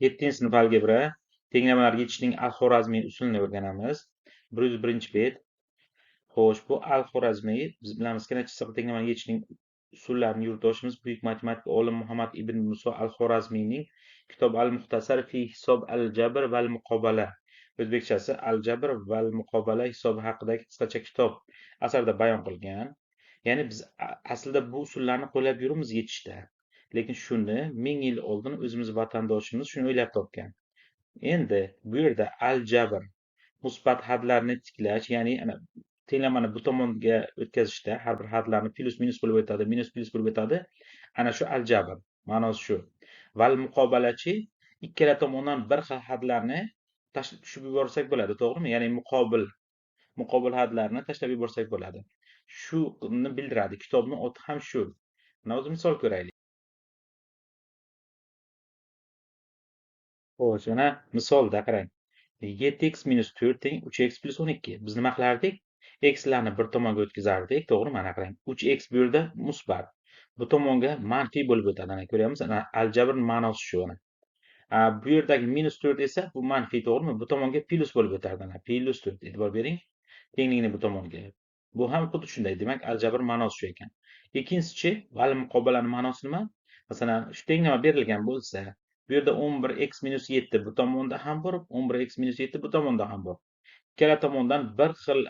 Yettinchi sinf algebra tenglamalarga yechishning al-Xorazmiy usulini o'rganamiz. 101-bet. Xo'sh, bu al-Xorazmiy biz bilamizki, necha sig'at tenglamalarga yechishning usullarini yurtdoshimiz buyuk matematik olim Muhammad ibn Muso al-Xorazmiyning kitob al-Muxtasar fi hisob al-jabr val muqobala, o'zbekchasi al-jabr val muqobala hisobi haqidagi qisqacha kitob asarida bayon qilgan. Ya'ni biz aslida bu usullarni qo'llab yuribmiz yechishda. Lekin shuni 1000 yil oldin o'zimiz vatandoshimiz shuni o'ylab topgan. Endi bu yerda al-jabr musbat hadlarni tiklash, ya'ni ana tenglamani bu tomonga o'tkazishda har bir hadlarni plus minus bo'lib o'tadi, minus plus bo'lib o'tadi. Ana shu al-jabr ma'nosi shu. Val muqobalachi ikkala tomondan bir xil hadlarni tashlab tushib yuborsak bo'ladi, to'g'rimi? Ya'ni muqobil hadlarni tashlab yuborsak bo'ladi. Shuni bildiradi. Kitobning oti ham shu. Mana o'zi misol ko'raylik. Xo'sh, ana misolda qarang. 7x minus 4 teng 3x plus 12. Biz nima qilardik? X larni bir tomonga o'tkazardik, to'g'rimi? Mana qarang. 3x bu yerda musbat. Bu tomonga manfiy bo'lib o'tadi. Ana ko'ryapmiz? Ana aljabrning ma'nosi shu ana. Bu yerdagi minus 4 esa bu manfiy, to'g'rimi? Bu tomonga plus bo'lib o'tadi. Ana plus 4. E'tibor bering. Tenglikni bu tomonga. Bu ham xuddi shunday. Demak, aljabr ma'nosi shu ekan. Ikkinchisi, val muqobalaning ma'nosi nima? Masalan, shu tenglama berilgan bo'lsa, bu yerda 11x minus 7 bu tomonda ham bor, 11x minus 7 bu tomonda ham bor. Ikkala tomondan bir xil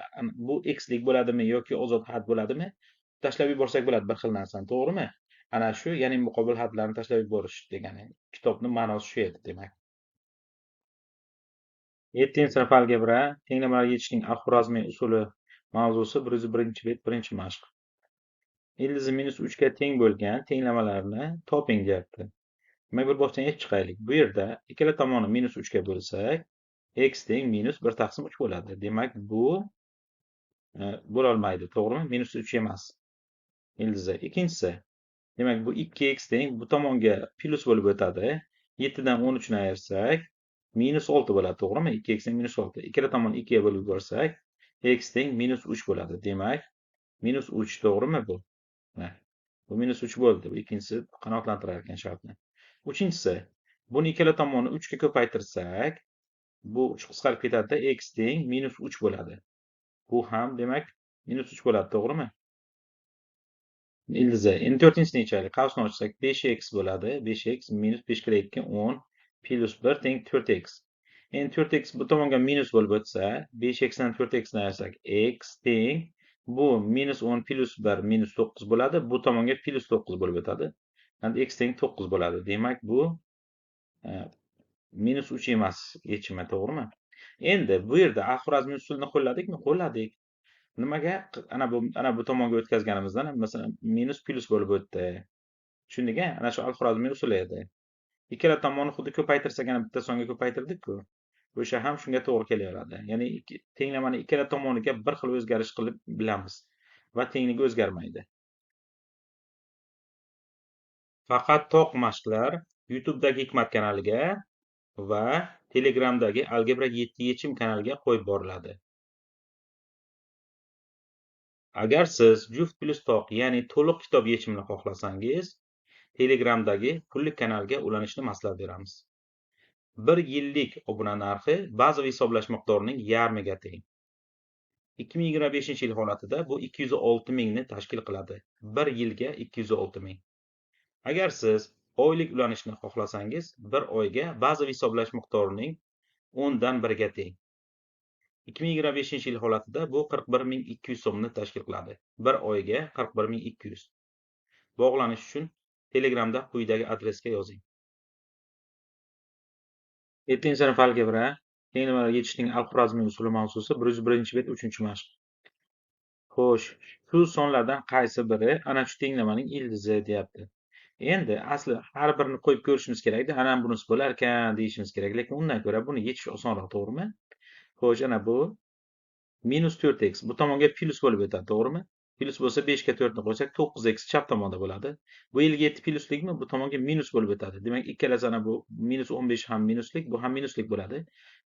bu xlik bo'ladimi yoki ozod had bo'ladimi? Tashlab yuborsak bo'ladi bir xil narsani, to'g'rimi? Ana shu, ya'ni muqobil hadlarni tashlab yuborish degani. Kitobning ma'nosi shu edi, demak. 7-sinf algebra tenglamalarga yechishning al-Xorazmiy usuli mavzusi 101-bet, birinchi mashq. Ildizi minus 3 ga teng bo'lgan tenglamalarni toping deyapti. Demak, bir boshdan yechib chiqaylik. Bu yerda ikkala tomonni minus 3 ga bo'lsak, x teng minus 1 taqsim 3 bo'ladi. Demak, bu bo'lolmaydi, to'g'rimi? Minus 3 emas. Ildizi. Ikkinchisi, demak, bu 2x teng bu tomonga plus bo'lib o'tadi. 7 dan 13 ni ayirsak, minus 6 bo'ladi, to'g'rimi? 2x teng minus 6. Ikkala tomonni 2 ga bo'lib yuborsak, x teng minus 3 bo'ladi. Demak, minus 3, to'g'rimi bu? Bu minus 3 bo'ldi. Bu ikkinchisi qanoatlantirar ekan shartni. Uchinchisi, buni ikkala tomonni 3 ga ko'paytirsak, bu 3 qisqarib ketadi, x teng minus 3 bo'ladi. Bu ham demak minus 3 bo'ladi, to'g'rimi? Ildizi. Endi 4-ni yechaylik. Qavsni ochsak 5x bo'ladi. 5x minus 5 kira 2 10 plus 1 teng 4x. Endi 4x bu tomonga minus bo'lib o'tsa, 5x dan 4x ni ayirsak, x teng bu minus 10 plus 1 minus 9 bo'ladi. Bu tomonga plus 9 bo'lib o'tadi. Endi x teng 9 bo'ladi. Demak, bu minus 3 emas yechimi, to'g'rimi? Endi bu yerda al-Xorazmiy usulini qo'lladikmi? Qo'lladik. Nimaga? Ana bu tomonga o'tkazganimizdan masalan minus plus bo'lib o'tdi. Tushundingmi? Ana shu al-Xorazmiy usuli edi. Ikkala tomonni xuddi ko'paytirsak, ana bitta songa ko'paytirdik-ku. O'sha ham shunga to'g'ri kelaveradi. Ya'ni tenglamani ikkala tomoniga bir xil o'zgarish qilib bilamiz va tengligi o'zgarmaydi. Faqat to'q mashqlar YouTube'dagi Hikmat kanaliga va Telegramdagi Algebra 7 yechim kanaliga qo'yib boriladi. Agar siz juft plus toq, ya'ni to'liq kitob yechimini xohlasangiz, Telegramdagi pullik kanalga ulanishni maslahat beramiz. 1 yillik obuna narxi bazaviy hisoblash miqdorining yarmiga teng. 2025-yil holatida bu 206 mingni tashkil qiladi. 1 yilga 206 ming. Agar siz oylik ulanishni xohlasangiz, 1 oyga bazaviy hisoblash miqdorining 10 dan 1 ga teng. 2025-yil holatida bu 41.200 so'mni tashkil qiladi. 1 oyga 41.200. Bog'lanish uchun Telegramda quyidagi adresga yozing. 7-sinf algebra tenglamalarga yechishning al-Xorazmiy usuli mavzusi 101-bet, 3-mashq. Xo'sh, shu sonlardan qaysi biri ana shu tenglamaning ildizi deyapti. Endi asli har birini qo'yib ko'rishimiz kerakda, ana bunisi bo'lar ekan deyishimiz kerak, lekin undan ko'ra buni yechish osonroq, to'g'rimi? Xo'sh, ana bu minus 4x bu tomonga plus bo'lib o'tadi, to'g'rimi? Plus bo'lsa 5 ga 4 ni qo'ysak 9x chap tomonda bo'ladi. Bu yilgi 7 pluslikmi? Bu tomonga minus bo'lib o'tadi. Demak, ikkalasi ana bu minus 15 ham minuslik, bu ham minuslik bo'ladi.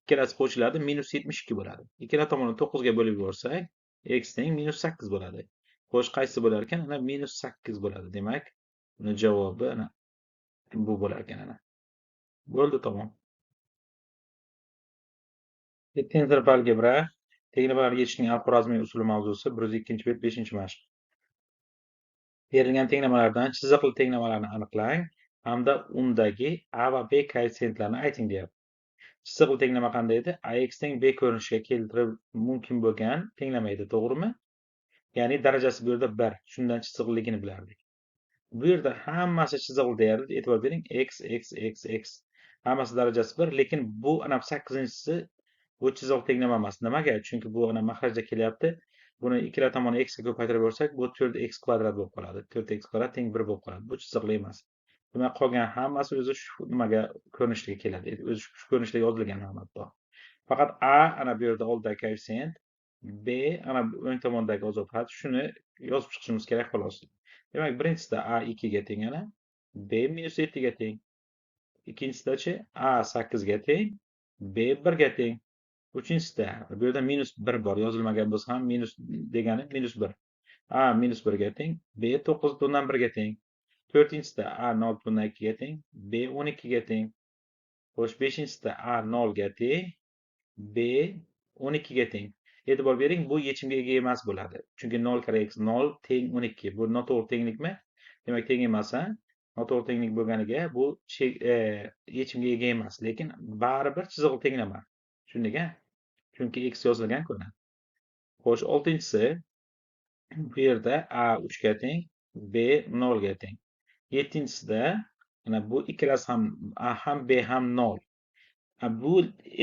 Ikkalasi qo'shiladi, minus 72 bo'ladi. Ikkala tomonni 9 ga bo'lib yuborsak, x teng minus 8 bo'ladi. Xo'sh, qaysi bo'lar ekan? Ana minus 8 bo'ladi. Demak, buni javobi ana bu bo'lar ekan ana. Bo'ldi, tamom. 7-sinf algebra tenglamalarga yechishning algoritmiy usuli mavzusi 102-bet 5-mashq. Berilgan tenglamalardan chiziqli tenglamalarni aniqlang hamda undagi a va b koeffitsiyentlarini ayting deyapti. Chiziqli tenglama qanday edi? Ax teng b ko'rinishiga keltirib mumkin bo'lgan tenglama edi, to'g'rimi? Ya'ni darajasi bu yerda 1. Shundan chiziqliligini bilardik. Bu yerda hammasi chiziqli deyapti. E'tibor bering. X. Hammasi darajasi 1, lekin bu ana 8-inchisi bu chiziqli tenglama emas. Nimaga? Chunki bu ana mahrajda kelyapti. Buni ikkilar tomoni x ga ko'paytirib yuborsak, bu 4x kvadrat bo'lib qoladi. 4x kvadrat teng 1 bo'lib qoladi. Bu chiziqli emas. Demak, qolgan hammasi o'zi shu nimaga ko'rinishga keladi. O'zi shu ko'rinishda yozilgan hatto. Faqat a ana bu yerda oldidagi koeffitsient, b ana o'ng tomondagi izohat, shuni yozib chiqishimiz kerak xolos. Demak, birinchisida a 2 ga teng ana, b -7 ga teng. Ikkinchisidachi a 8 ga teng, b 1 ga teng. Uchinchisida bu yerda -1 bor, yozilmagan bo'lsa ham minus degani -1. A -1 ga teng, b 9/1 ga teng. To'rtinchisida a 0/2 ga teng, b 12 ga teng. Xo'sh, beshinchisida a 0 ga teng, b 12 ga teng. E'tibor bering, bu yechimga ega emas bo'ladi. Chunki 0 kare x 0 teng 12. Bu noto'g'ri tenglikmi? Demak, teng emas, ha? Noto'g'ri tenglik bo'lganiga bu yechimga ega emas, lekin baribir chiziqli tenglama. Tushundik, a? Chunki x yozilgan-ku. Xo'sh, 6-inchisi bu yerda a 3 ga teng, b 0 ga teng. 7-inchisida mana bu ikkalasi ham a ham b ham 0. Bu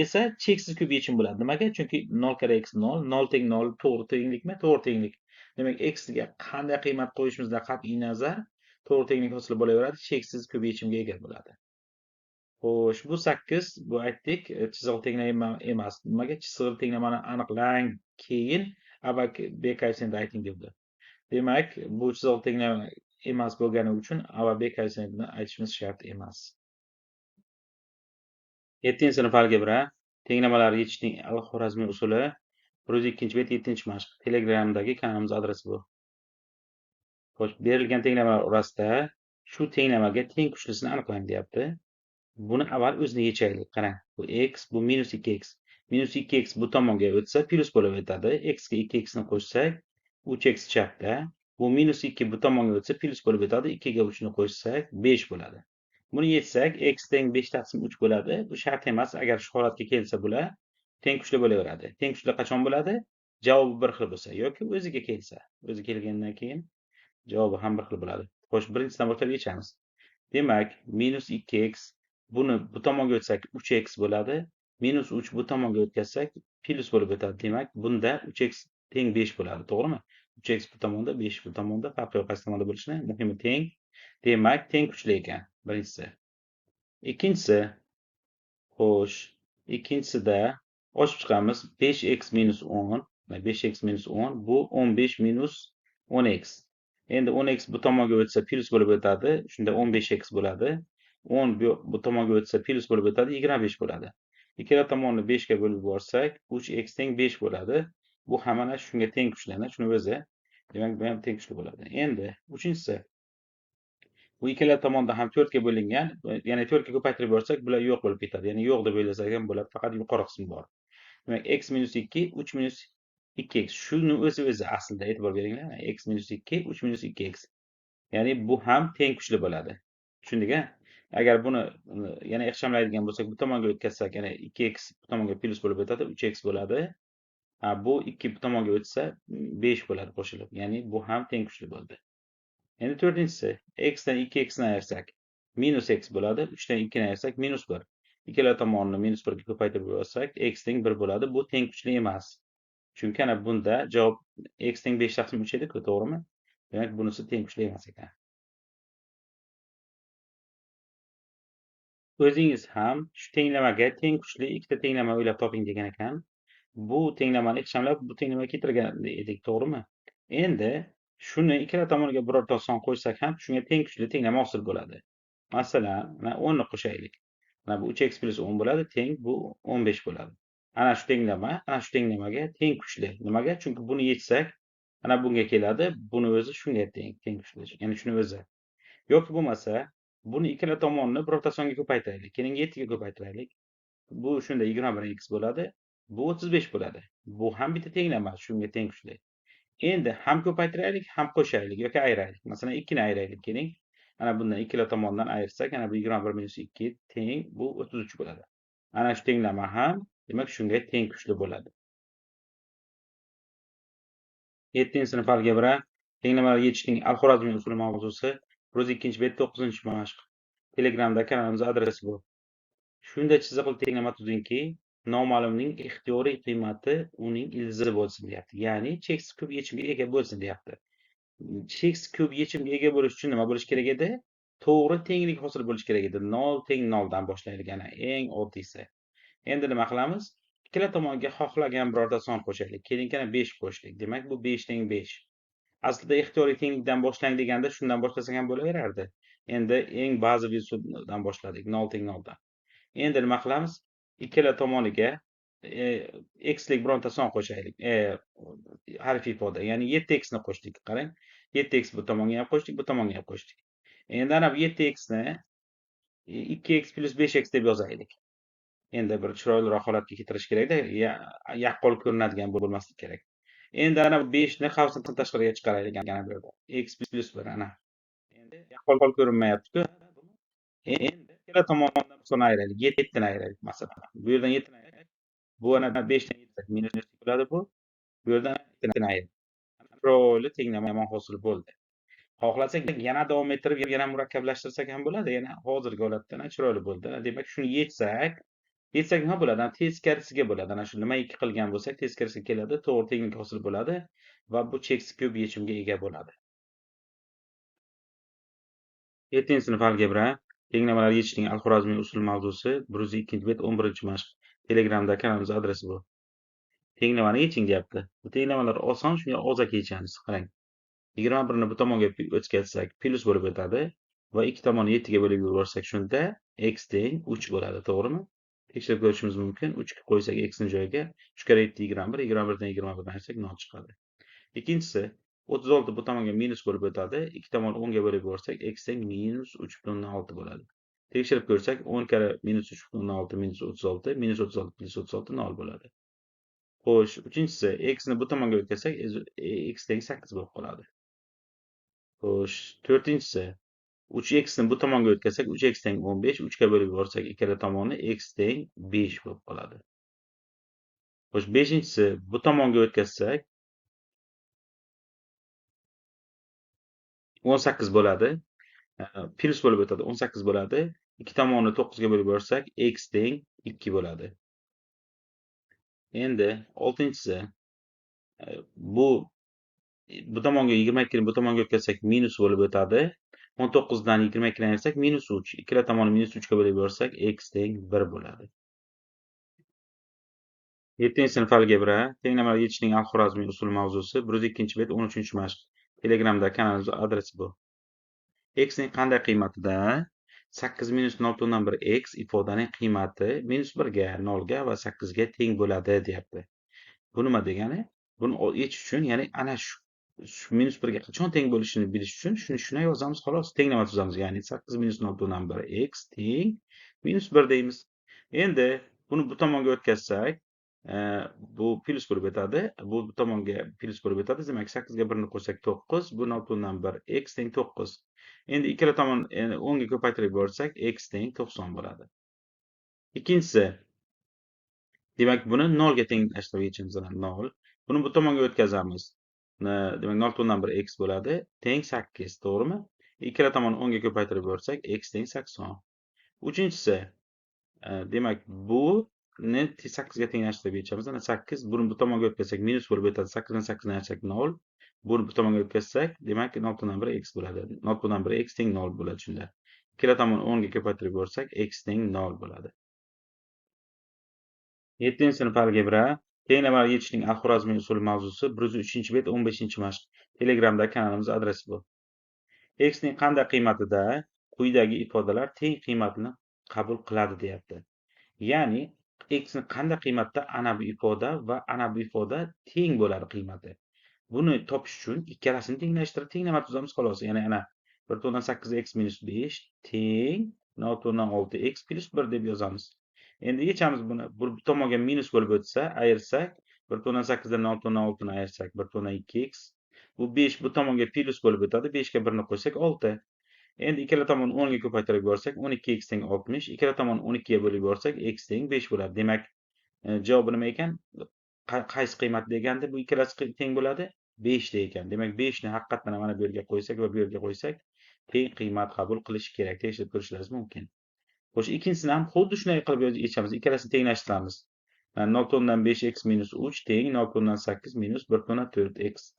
esa cheksiz ko'p yechim bo'ladi. Nimaga? Chunki 0 kare x 0, 0 teng 0 to'g'ri tenglikmi? To'g'ri tenglik. Demak, x ga qanday qiymat qo'yishimizdan qat'iy nazar to'g'ri tenglik hosil bo'laveradi, cheksiz ko'p yechimga ega bo'ladi. Xo'sh, bu 8, bu aytdik, chiziqli tenglama emas. Nimaga? Chiziqli tenglamani aniqlang, keyin a va b koeffitsiyentini ayting debdi. Demak, bu chiziqli tenglama emas bo'lgani uchun a va b koeffitsiyentini aytishimiz shart emas. 7-sinf algebra tenglamalar yechishning algoritmiy usuli 102-bet 7-mashq. Telegramdagi kanalimiz adresi bu. Xo'sh, berilgan tenglamalar orasida shu tenglamaga teng kuchlisini aniqlang deyapti. Buni avval o'zini yechaylik. Qarang, bu x, bu -2x. -2x bu tomonga o'tsa, plus bo'lib o'tadi. X ga 2x ni qo'shsak, 3x chapda. Bu -2 bu tomonga o'tsa, plus bo'lib o'tadi. 2 ga 3 ni qo'shsak, 5 bo'ladi. Buni yechsak, x teng 5/3 bo'ladi. Bu shart emas. Agar shu holatga kelsa bular teng kuchli bo'laveradi. Teng kuchli qachon bo'ladi? Javobi bir xil bo'lsa yoki o'ziga kelsa. O'zi kelgandan keyin javobi ham bir xil bo'ladi. Xo'sh, birinchisidan boshlab yechamiz. Demak, -2x buni bu tomonga o'tsak 3x bo'ladi. -3 bu tomonga o'tkazsak plus bo'lib o'tadi. Demak, bunda 3x teng 5 bo'ladi, to'g'rimi? 3x bu tomonda, 5 bu tomonda, farqi yo'q qaysi tomonda bo'lishini, muhimi teng. Demak, teng kuchli ekan birinchisi. Ikkinchisi, xo'sh, ikkinchisida ochib chiqamiz. 5x - 10, 5x - 10 bu 15 - 10x. Endi 10x bu tomonga o'tsa plus bo'lib o'tadi. Shunda 15x bo'ladi. 10 bu tomonga o'tsa plus bo'lib o'tadi, 25 bo'ladi. Ikkala tomonni 5 ga bo'lib yuborsak, 3x teng 5 bo'ladi. Bu ham mana shunga teng kuchli, shuni o'zi. Demak, bu ham teng kuchli bo'ladi. Endi uchinchisi. Bu ikkala tomonda ham 4 ga bo'lingan. Ya'ni 4 ga ko'paytirib yuborsak, bular yo'q bo'lib ketadi. Ya'ni yo'q deb o'ylasak ham bo'ladi, faqat yuqori qismi bor. Demak, x - 2, 3 - 2x. Shuni o'zi aslida e'tibor beringlar. X - 2, 3 - 2x. Ya'ni bu ham teng kuchli bo'ladi. Tushundik-a? Agar buni yana ixchamlaydigan bo'lsak, bu tomonga o'tkazsak, yana 2x bu tomonga plus bo'lib o'tadi, 3x bo'ladi. Bu 2 bu tomonga o'tsa 5 bo'ladi qo'shilib. Ya'ni bu ham teng kuchli bo'ldi. Endi to'rtinchisi, x dan 2x ni ayirsak -x bo'ladi, 3 dan 2 ni ayirsak -1. Ikkala tomonni -1 ga ko'paytirib yuborsak, x teng 1 bo'ladi. Bu teng kuchli emas. Chunki ana bunda javob x teng 5/3 edi-ku, to'g'rimi? Demak, bunisi teng kuchli emas ekan. O'zingiz ham shu tenglamaga teng kuchli ikkita tenglama o'ylab toping degan ekan. Bu tenglamani ixchamlab, bu tenglamaga keltirgan edik, to'g'rimi? Endi shuni ikkala tomoniga birorta son qo'shsak ham shunga teng kuchli tenglama hosil bo'ladi. Masalan, mana 10 ni qo'shaylik. Mana bu 3x + 10 bo'ladi, teng bu 15 bo'ladi. Ana shu tenglama, ana shu tenglamaga teng kuchli. Nimaga? Chunki buni yechsak, ana bunga keladi, buni o'zi shunga teng kuchli. Ya'ni shuni o'zi. Yoki bo'lmasa, Buni ikkala tomonni birorta songa ko'paytiraylik. Keling 7 ga ko'paytiraylik. Bu shunda 21x bo'ladi. Bu 35 bo'ladi. Bu ham bitta tenglama, shunga teng kuchli. Endi ham ko'paytiraylik, ham qo'shaylik yoki ayiraylik. Masalan, 2 ni ayiraylik keling. Ana bundan ikkala tomondan ayirsak, ana bu 21 minus 2 teng bu 33 bo'ladi. Ana shu tenglama ham demak shunga teng kuchli bo'ladi. 7-sinf algebra tenglamalar yechishning al-Xorazmiy usuli mavzusi 102 bet 9-mashq. Telegramda kanalimiz adresi bu. Shunday chiziqli tenglama tuzingki, noma'lumning ixtiyoriy qiymati uning ildizi bo'lsin deyapti. Ya'ni cheksiz ko'p yechimga ega bo'lsin deyapti. Cheksiz ko'p yechimga ega bo'lish uchun nima bo'lish kerak edi? To'g'ri tenglik hosil bo'lish kerak edi. 0 teng 0 dan boshlaylik, ana eng oddiysi. Endi nima qilamiz? Ikkala tomonga xohlagan birorta son qo'shaylik. Keling, 5 qo'shdik. Demak, bu 5 teng 5. Aslida ixtiyoriy tenglikdan boshlang deganda shundan boshlasak ham bo'laverardi. Endi eng bazaviy usuldan boshladik, 0 teng 0 dan. Endi nima qilamiz? Ikkala tomoniga x lik bironta son qo'shaylik. Harfiy ifoda, ya'ni 7x ni qo'shdik. Qarang, 7x bu tomonga ham qo'shdik, bu tomonga ham qo'shdik. Endi ana bu 7x ni 2x plus 5x deb yozaylik. Endi bir chiroyliroq holatga keltirish kerakda, yaqqol ko'rinadigan bo'lmasligi kerak. Endi ana 5 ni qavsdan tashqariga chiqaraylik ana bu yerda. X plus 1 ana. Endi yaqqol ko'rinmayapti-ku. Endi ikkala tomondan soni ayiraylik. 7 ni ayiraylik masalan. Bu yerdan 7 ni ayiraylik. Bu ana 5 dan 7 minus bo'ladi bu. Bu yerdan 7 ni ayiraylik. Chiroyli tenglama hosil bo'ldi. Xohlasak yana davom ettirib, yana murakkablashtirsak ham bo'ladi. Yana hozirgi holatdan chiroyli bo'ldi. Demak, shuni yetsak nima bo'ladi? Teskarisiga bo'ladi. Ana shu nima ikki qilgan bo'lsak, teskarisiga keladi, to'g'ri tenglik hosil bo'ladi va bu cheksiz ko'p yechimga ega bo'ladi. 7-sinf algebra tenglamalar yechishning al-Xorazmiy usul mavzusi 102 bet 11-mashq. Telegramda kanalimiz adresi bu. Tenglamani yeching deyapti. Bu tenglamalar oson, shunga og'zaki yechamiz. Qarang. 21 ni bu tomonga o'tkazsak, plus bo'lib o'tadi va ikki tomonni 7 ga bo'lib yuborsak, shunda x teng 3 bo'ladi, to'g'rimi? Tekshirib ko'rishimiz mumkin. 3 ga qo'ysak x ning joyiga 3 kare 7 21, 21 dan 21 ayirsak 0 chiqadi. Ikkinchisi, 36 bu tomonga minus bo'lib o'tadi. Ikki tomon 10 ga bo'lib yuborsak, x teng minus 3,6 bo'ladi. Tekshirib ko'rsak, 10 kare minus 3,6 minus 36, minus 36 plus 36 0 bo'ladi. Xo'sh, uchinchisi, x ni bu tomonga o'tkazsak, x teng 8 bo'lib qoladi. Xo'sh, to'rtinchisi, 3x ni bu tomonga o'tkazsak, 3x teng 15, 3 ga bo'lib yuborsak, ikkala tomonni x teng 5 bo'lib qoladi. Xo'sh, beshinchisi, bu tomonga o'tkazsak 18 bo'ladi. Plus bo'lib o'tadi, 18 bo'ladi. Ikki tomonni 9 ga bo'lib yuborsak, x teng 2 bo'ladi. Endi oltinchisi, bu tomonga 22 ni bu tomonga o'tkazsak minus bo'lib o'tadi. 19 dan 22 ni ayirsak minus 3. Ikkala tomonni minus 3 ga bo'lib yuborsak, x teng 1 bo'ladi. 7-sinf algebra tenglamalar yechishning al-Xorazmiy usul mavzusi 102 bet 13-mashq. Telegramda kanalimiz adresi bu. X ning qanday qiymatida 8 minus 0,1 x ifodaning qiymati minus 1 ga, 0 ga va 8 ga teng bo'ladi deyapti. Bu nima degani? Buni yechish uchun, ya'ni ana shu minus 1 ga qachon teng bo'lishini bilish uchun shuni yozamiz xolos, tenglama tuzamiz. Ya'ni 8 minus 0,1 x teng minus 1 deymiz. Endi buni bu tomonga o'tkazsak, bu plus bo'lib o'tadi. Bu tomonga plus bo'lib o'tadi. Demak, 8 ga 1 ni qo'shsak 9, bu 0,1 x teng 9. Endi ikkala tomon 10 ga ko'paytirib yuborsak, x teng 90 bo'ladi. Ikkinchisi, demak, buni 0 ga tenglashtirib yechamiz. 0. Buni bu tomonga o'tkazamiz. Demak, 0,1 x bo'ladi, teng 8, to'g'rimi? Ikkala tomonni 10 ga ko'paytirib yuborsak, x teng 80. Uchinchisi, demak, bu ni 8 ga tenglashtirib yechamiz. Ana 8, buni bu tomonga o'tkazsak minus bo'lib o'tadi. 8 dan 8 ni ayirsak 0. Buni bu tomonga o'tkazsak, demak 0,1 x bo'ladi. 0,1 x teng 0 bo'ladi shunda. Ikkala tomonni 10 ga ko'paytirib yuborsak, x teng 0 bo'ladi. 7-sinf algebra tenglamalar yechishning al-Xorazmiy usuli mavzusi 103 bet 15-mashq. Telegramda kanalimiz adresi bu. X ning qanday qiymatida quyidagi ifodalar teng qiymatni qabul qiladi deyapti. Ya'ni x ni qanday qiymatda ana bu ifoda va ana bu ifoda teng bo'ladi qiymati. Buni topish uchun ikkalasini tenglashtirib tenglama tuzamiz xolos. Ya'ni ana 1/8 x minus 5 teng 0,6 x plus 1 deb yozamiz. Endi yechamiz buni. Bu tomonga minus bo'lib o'tsa, ayirsak 1/8 dan 0,6 ni ayirsak 1/2 x. Bu 5 bu tomonga plus bo'lib o'tadi. 5 ga 1 ni qo'ysak 6. Endi ikkala tomonni 10 ga ko'paytirib yuborsak 12x teng 60. Ikkala tomonni 12 ga bo'lib yuborsak x teng 5 bo'ladi. Demak, javobi nima ekan? Qaysi qiymat deganda bu ikkalasi teng bo'ladi? 5 da ekan. Demak, 5 ni haqiqatan mana bu yerga qo'ysak va bu yerga qo'ysak teng qiymat qabul qilishi kerak. Tekshirib ko'rishingiz mumkin. Xo'sh, ikkinchisini ham xuddi shunday qilib yechamiz. Ikkalasini tenglashtiramiz. 0,5x minus 3 teng 0,8 minus 1/4x.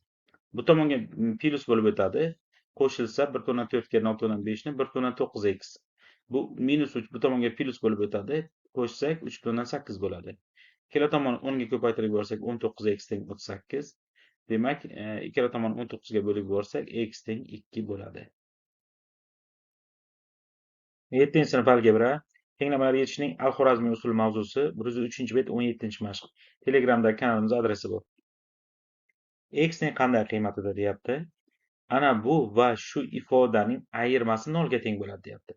Bu tomonga plus bo'lib o'tadi. Qo'shilsa 1/4 ga 0,5 ni 1/9x. Bu minus 3 bu tomonga plus bo'lib o'tadi. Qo'shsak 3/8 bo'ladi. Ikkala tomonni 10 ga ko'paytirib yuborsak 19x teng 38. Demak, ikkala tomonni 19 ga bo'lib yuborsak x teng 2 bo'ladi. 7-sinf algebra tenglamalar yechishning al-Xorazmiy usuli mavzusi 103-bet 17-mashq. Telegramdagi kanalimiz adresi bu. X ning qanday qiymatida deyapti? Ana bu va shu ifodaning ayirmasi 0 ga teng bo'ladi deyapti.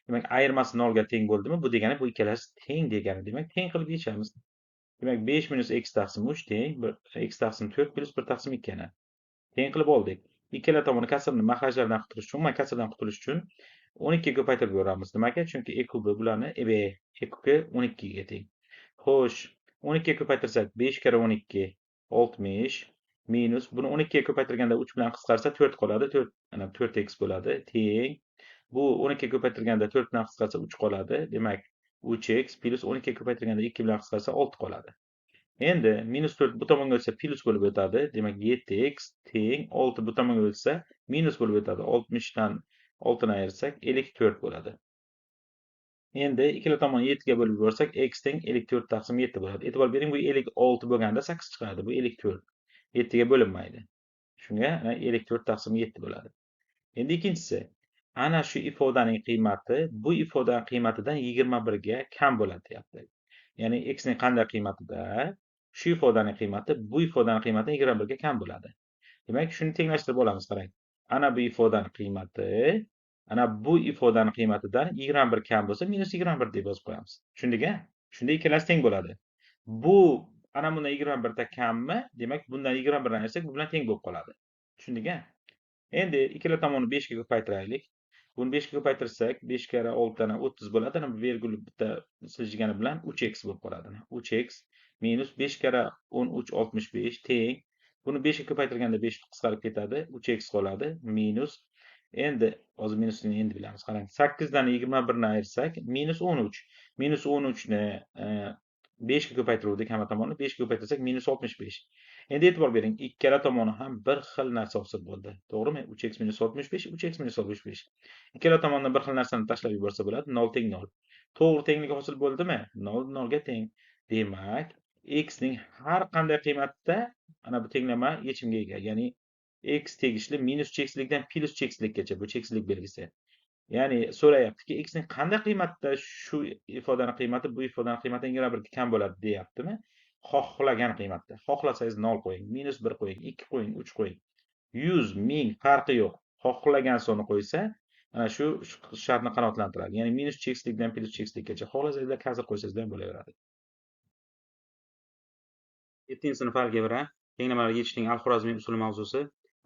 Demak, ayirmasi 0 ga teng bo'ldimi? Bu degani bu ikkalasi teng degani. Demak, teng qilib yechamiz. Demak, 5 minus x taqsim 3 teng x taqsim 4 plus 1 taqsim 2 ni. Teng qilib oldik. Ikkala tomonni kasrni maxrajlardan qutulish uchun, kasrdan qutulish uchun 12 ga ko'paytirib yuboramiz. Nimaga? Chunki e kubi bularni e kubi 12 ga teng. Xo'sh, 12 ga ko'paytirsak 5 kara 12 60 minus buni 12 ga ko'paytirganda 3 bilan qisqarsa 4 qoladi. 4x bo'ladi. Teng. Bu 12 ga ko'paytirganda 4 bilan qisqarsa 3 qoladi. Demak, 3x plus 12 ga ko'paytirganda 2 bilan qisqarsa 6 qoladi. Endi minus 4 bu tomonga o'tsa plus bo'lib o'tadi. Demak, 7x teng 6 bu tomonga o'tsa minus bo'lib o'tadi. 60 dan 6 ni ayirsak 54 bo'ladi. Endi ikkala tomonni 7 ga bo'lib yuborsak x teng 54 taqsim 7 bo'ladi. E'tibor bering, bu 56 bo'lganda 8 chiqadi. Bu 54. 7 ga bo'linmaydi. Shunga 54 taqsim 7 bo'ladi. Endi ikkinchisi, ana shu ifodaning qiymati bu ifodaning qiymatidan 21 ga kam bo'ladi deyapti. Ya'ni x ning qanday qiymatida shu ifodaning qiymati bu ifodaning qiymatidan 21 ga kam bo'ladi. Demak, shuni tenglashtirib olamiz, qarang. Ana bu ifodaning qiymati ana bu ifodaning qiymatidan 21 kam bo'lsa, minus 21 deb yozib qo'yamiz. Tushundik-a? Shunda ikkalasi teng bo'ladi. Bu ana bundan 21 ta kammi? Demak, bundan 21 ni ayirsak, bu bilan teng bo'lib qoladi. Tushundik-a? Endi ikkala tomonni 5 ga ko'paytiraylik. Buni 5 ga ko'paytirsak, 5 kara 6 dan 30 bo'ladi. Ana bu virgul bitta siljigani bilan 3x bo'lib qoladi. 3x minus 5 kara 13 65 teng. Buni 5 ga ko'paytirganda 5 qisqarib ketadi. 3x qoladi minus. Endi hozir minusini endi bilamiz. Qarang, 8 dan 21 ni ayirsak minus 13. Minus 13 ni 5 ga ko'paytiruvdik hamma tomonni. 5 ga ko'paytirsak minus 65. Endi e'tibor bering, ikkala tomoni ham bir xil narsa hosil bo'ldi. To'g'rimi? 3x minus 65, 3x minus 65. Ikkala tomondan bir xil narsani tashlab yuborsa bo'ladi. 0 teng 0. To'g'ri tengligi hosil bo'ldimi? 0 0 ga teng. Demak, x ning har qanday qiymatda ana bu tenglama yechimga ega. Ya'ni x tegishli minus cheksizlikdan plus cheksizlikgacha bu cheksizlik belgisi. Ya'ni so'rayaptiki, x ning qanday qiymatda shu ifodaning qiymati bu ifodaning qiymatidan 21 ga kam bo'ladi deyaptimi? Xohlagan qiymatda. Xohlasangiz 0 qo'ying, minus 1 qo'ying, 2 qo'ying, 3 qo'ying. 100 1000 farqi yo'q. Xohlagan sonni qo'ysa, ana shu shartni qanoatlantiradi. Ya'ni minus cheksizlikdan plus cheksizlikgacha. Xohlasangizlar kasr qo'ysangizlar ham bo'laveradi. 7-sinf algebra tenglamalar yechishning al-Xorazmiy usuli mavzusi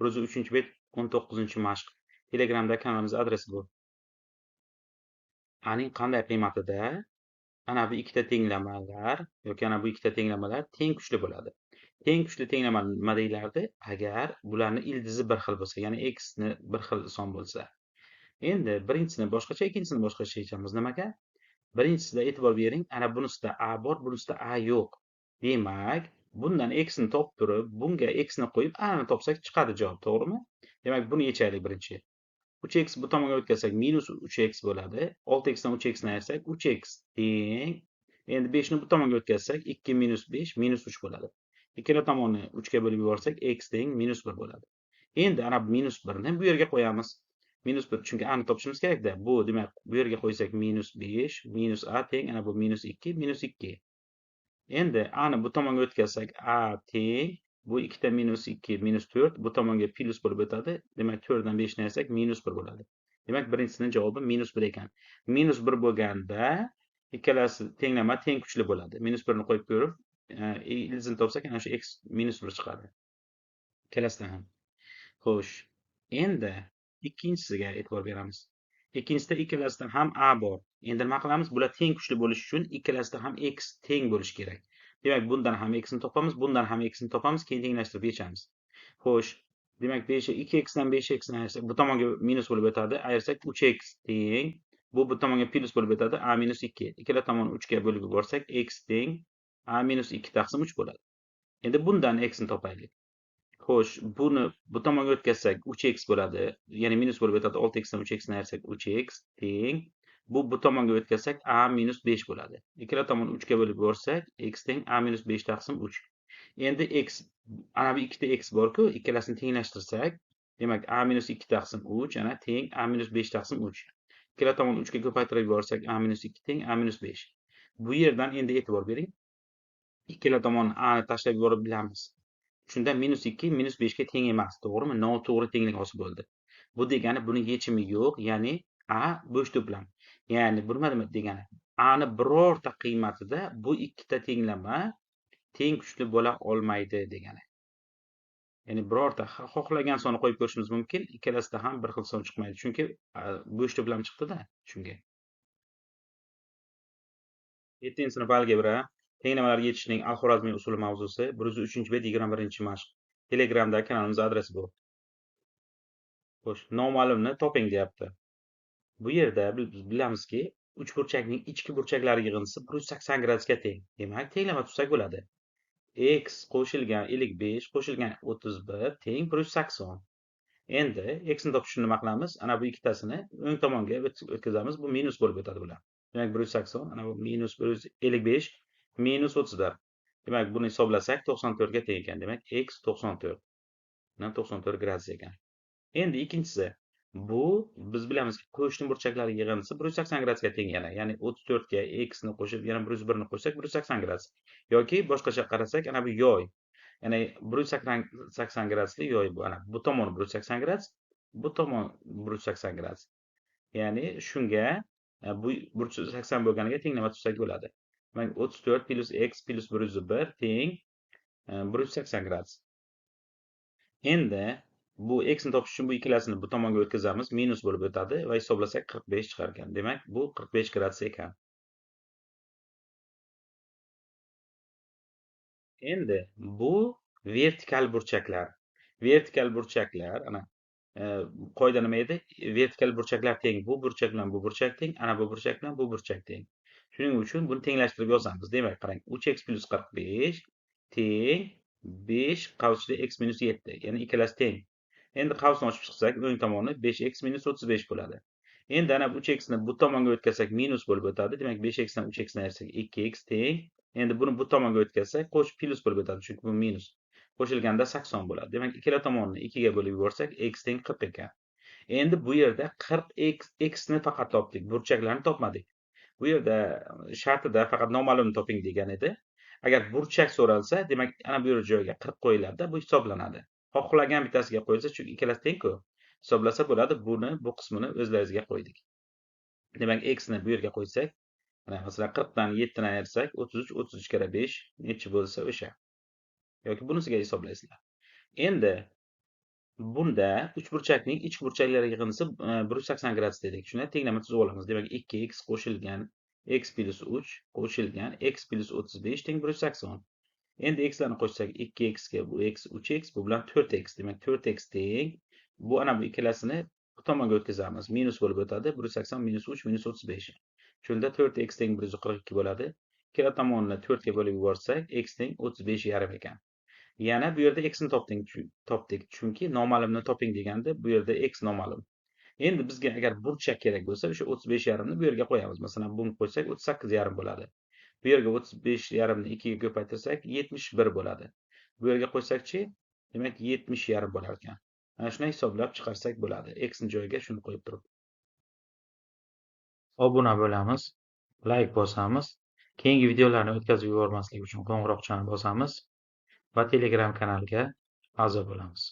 103-bet 19-mashq. Telegramda kanalimiz adresi bu. Aning qanday qiymatida ana bu ikkita tenglamalar yoki ana bu ikkita tenglamalar teng kuchli bo'ladi. Teng kuchli tenglama nima deyilardi? Agar bularni ildizi bir xil bo'lsa, ya'ni x ni bir xil son bo'lsa. Endi birinchisini boshqacha, ikkinchisini boshqacha yechamiz. Nimaga? Birinchisida e'tibor bering, ana bunisida a bor, bunisida a yo'q. Demak, bundan x ni topib turib, bunga x ni qo'yib a ni topsak chiqadi javob, to'g'rimi? Demak, buni yechaylik birinchi. 3x bu tomonga o'tkazsak minus 3x bo'ladi. 6x dan 3x ni ayirsak 3x teng. Endi 5 ni bu tomonga o'tkazsak 2 minus 5 minus 3 bo'ladi. Ikkala tomonni 3 ga bo'lib yuborsak x teng minus 1 bo'ladi. Endi ana minus 1 ni bu yerga qo'yamiz. Minus 1 chunki a ni topishimiz kerak-da. Bu demak, bu yerga qo'ysak minus 5 minus a teng ana bu minus 2 minus 2. Endi a ni bu tomonga o'tkazsak a teng Bu 2 minus 2 minus 4 bu tomonga plus bo'lib o'tadi. Demak 4 dan 5 ni ayirsak minus 1 bo'ladi. Demak birinchisining javobi minus 1 ekan. Minus 1 bo'lganda ikkalasi tenglama teng kuchli bo'ladi. Minus 1 ni qo'yib ko'rib, ildizini topsak ana shu x minus 1 chiqadi. Ikkalasidan ham. Xo'sh, endi ikkinchisiga e'tibor beramiz. Ikkinchisida ikkalasidan ham a bor. Endi nima qilamiz? Bular teng kuchli bo'lishi uchun ikkalasida ham x teng bo'lishi kerak. Demak, bundan ham x ni topamiz, bundan ham x ni topamiz, keyin tenglashtirib yechamiz. Xo'sh, demak 2x dan 5x ni ayirsak, bu tomonga minus bo'lib o'tadi. Ayirsak 3x teng. Bu tomonga plus bo'lib o'tadi. A minus 2. Ikkala tomonni 3 ga bo'lib yuborsak, x teng a minus 2 taqsim 3 bo'ladi. Endi bundan x ni topaylik. Xo'sh, buni bu tomonga o'tkazsak 3x bo'ladi. Ya'ni minus bo'lib o'tadi. 6x dan 3x ni ayirsak 3x teng. Bu tomonga o'tkazsak a minus 5 bo'ladi. Ikkala tomonni 3 ga bo'lib yuborsak x teng a minus 5 taqsim 3. Endi x, ana bu ikkita x bor-ku, ikkalasini tenglashtirsak, demak a minus 2 taqsim 3 ana teng a minus 5 taqsim 3. Ikkala tomonni 3 ga ko'paytirib yuborsak a minus 2 teng a minus 5. Bu yerdan endi e'tibor bering. Ikkala tomonni a ni tashlab yuborib bilamiz. Shunda minus 2 minus 5 ga teng emas, to'g'rimi? Noto'g'ri tenglik hosil bo'ldi. Bu degani buni yechimi yo'q, ya'ni a bo'sh to'plam. Ya'ni bu nima degani? A ni birorta qiymatida bu ikkita tenglama teng kuchli bo'la olmaydi degani. Ya'ni birorta xohlagan sonni qo'yib ko'rishimiz mumkin, ikkalasida ham bir xil son chiqmaydi, chunki bo'sh to'plam chiqdi-da, shunga. 7-sinf algebra tenglamalar yechishning al-Xorazmiy usuli mavzusi 103-bet 21-mashq. Telegramda kanalimiz adresi bu. Xo'sh, noma'lumni toping deyapti. Bu yerda biz bilamizki, uchburchakning ichki burchaklari yig'indisi 180 gradusga teng. Demak, tenglama tutsak bo'ladi. X qo'shilgan 55 qo'shilgan 31 teng 180. Endi x ni topishni nima qilamiz? Ana bu ikkitasini o'ng tomonga o'tkazamiz. Bu minus bo'lib o'tadi bular. Demak 180, ana bu minus 155 minus 31. Demak, buni hisoblasak 94 ga teng ekan. Demak, x 94. Mana 94 gradus ekan. Endi ikkinchisi, bu biz bilamizki, qo'shni burchaklari yig'indisi 180 gradusga teng yana. Ya'ni 34 ga x ni qo'shib, yana 101 ni qo'shsak 180 gradus. Yoki boshqacha qarasak, ana bu yoy. Ya'ni 180 gradusli yoy bu. Ana bu tomon 180 gradus, bu tomon 180 gradus. Ya'ni shunga bu 180 bo'lganiga tenglama tutsak bo'ladi. Demak, 34 plus x plus 101 teng 180 gradus. Endi bu x ni topish uchun bu ikkalasini bu tomonga o'tkazamiz, minus bo'lib o'tadi va hisoblasak 45 chiqar ekan. Demak, bu 45 gradus ekan. Endi bu vertikal burchaklar. Vertikal burchaklar, ana qoida nima edi? Vertikal burchaklar teng. Bu burchak bilan bu burchak teng, ana bu burchak bilan bu burchak teng. Shuning uchun buni tenglashtirib yozamiz. Demak, qarang, 3x plus 45 teng 5 qavsida x minus 7. Ya'ni ikkalasi teng. Endi qavsni ochib chiqsak, o'ng tomoni 5x minus 35 bo'ladi. Endi ana 3x ni bu tomonga o'tkazsak minus bo'lib o'tadi. Demak, 5x dan 3x ni ayirsak 2x teng. Endi buni bu tomonga o'tkazsak, qo'shib plus bo'lib o'tadi, chunki bu minus. Qo'shilganda 80 bo'ladi. Demak, ikkala tomonni 2 ga bo'lib yuborsak, x teng 40 ekan. Endi bu yerda 40x ni faqat topdik, burchaklarni topmadik. Bu yerda shartida faqat noma'lumni toping degan edi. Agar burchak so'ralsa, demak, ana bu joyga 40 qo'yiladi, bu hisoblanadi. Xohlagan bittasiga qo'yilsa, chunki ikkalasi teng-ku, hisoblasa bo'ladi. Buni bu qismini o'zlaringizga qo'ydik. Demak, x ni bu yerga qo'ysak, mana masalan 40 dan 7 ni ayirsak, 33, 33 kara 5 necha bo'lsa o'sha. Yoki bunisiga hisoblaysizlar. Endi bunda uchburchakning ichki burchaklari yig'indisi 180 gradus dedik. Shuni tenglama tuzib olamiz. Demak, 2x qo'shilgan x plus 3 qo'shilgan x plus 35 teng 180. Endi x larni qo'shsak 2x ga bu x 3x, bu bilan 4x. Demak, 4x teng. Bu ana bu ikkalasini bu tomonga o'tkazamiz. Minus bo'lib o'tadi. 180 minus 3 minus 35. Shunda 4x teng 142 bo'ladi. Ikkala tomonni 4 ga bo'lib yuborsak, x teng 35,5 ekan. Yana bu yerda x ni topdik, chunki noma'lumni toping deganda bu yerda x noma'lum. Endi bizga agar burchak kerak bo'lsa, o'sha 35,5 ni bu yerga qo'yamiz. Masalan, buni qo'ysak 38,5 bo'ladi. Bu yerga 35,5 ni 2 ga ko'paytirsak 71 bo'ladi. Bu yerga qo'ysakchi, demak 70,5 bo'lar ekan. Mana shuni hisoblab chiqarsak bo'ladi. X ni joyiga shuni qo'yib turib. Obuna bo'lamiz, like bosamiz. Keyingi videolarni o'tkazib yubormaslik uchun qo'ng'iroqchani bosamiz. va Telegram kanaliga a'zo bo'lamiz.